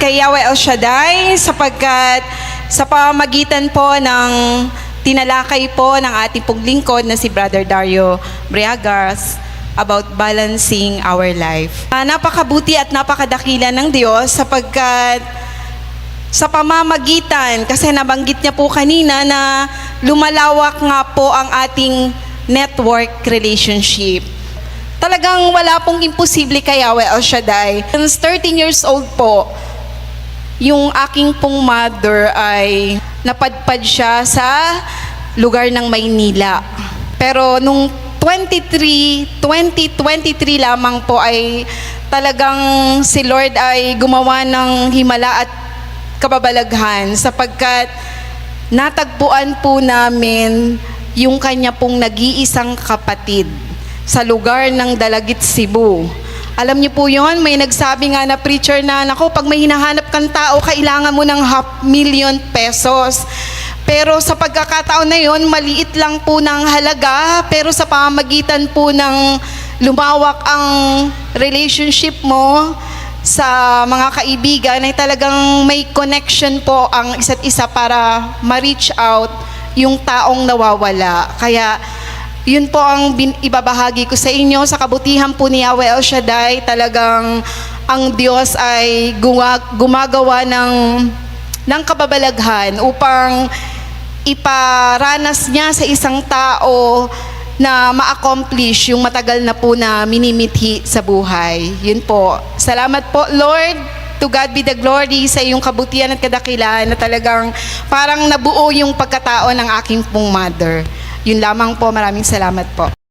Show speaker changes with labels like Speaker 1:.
Speaker 1: kay Yahweh El Shaddai sapagkat sa pamamagitan po ng tinalakay po ng ating pong lingkod na si Brother Dario Briagas about balancing our life. Napakabuti at napakadakila ng Diyos sapagkat sa pamamagitan, kasi nabanggit niya po kanina na lumalawak nga po ang ating network relationship. Talagang wala pong imposible kay Yahweh El Shaddai. Since 13 years old po, yung aking pong mother ay napadpad siya sa lugar ng Maynila. Pero nung 2023 lamang po ay talagang si Lord ay gumawa ng himala at kababalaghan sapagkat natagpuan po namin yung kanya pong nag-iisang kapatid sa lugar ng Dalagit, Cebu. Alam niyo po yun, may nagsabi nga na preacher na, naku, pag may hinahanap kang tao, kailangan mo ng 500,000 pesos. Pero sa pagkakataon na yun, maliit lang po ng halaga, pero sa pamamagitan po ng lumawak ang relationship mo sa mga kaibigan, ay talagang may connection po ang isa't isa para ma-reach out yung taong nawawala. Kaya yun po ang ibabahagi ko sa inyo. Sa kabutihan po ni Yahweh El Shaddai, talagang ang Diyos ay gumagawa ng kababalaghan upang iparanas niya sa isang tao na ma-accomplish yung matagal na po na minimithi sa buhay. Yun po. Salamat po, Lord. To God be the glory sa iyong kabutihan at kadakilaan na talagang parang nabuo yung pagkatao ng aking pong mother. Yun lamang po. Maraming salamat po.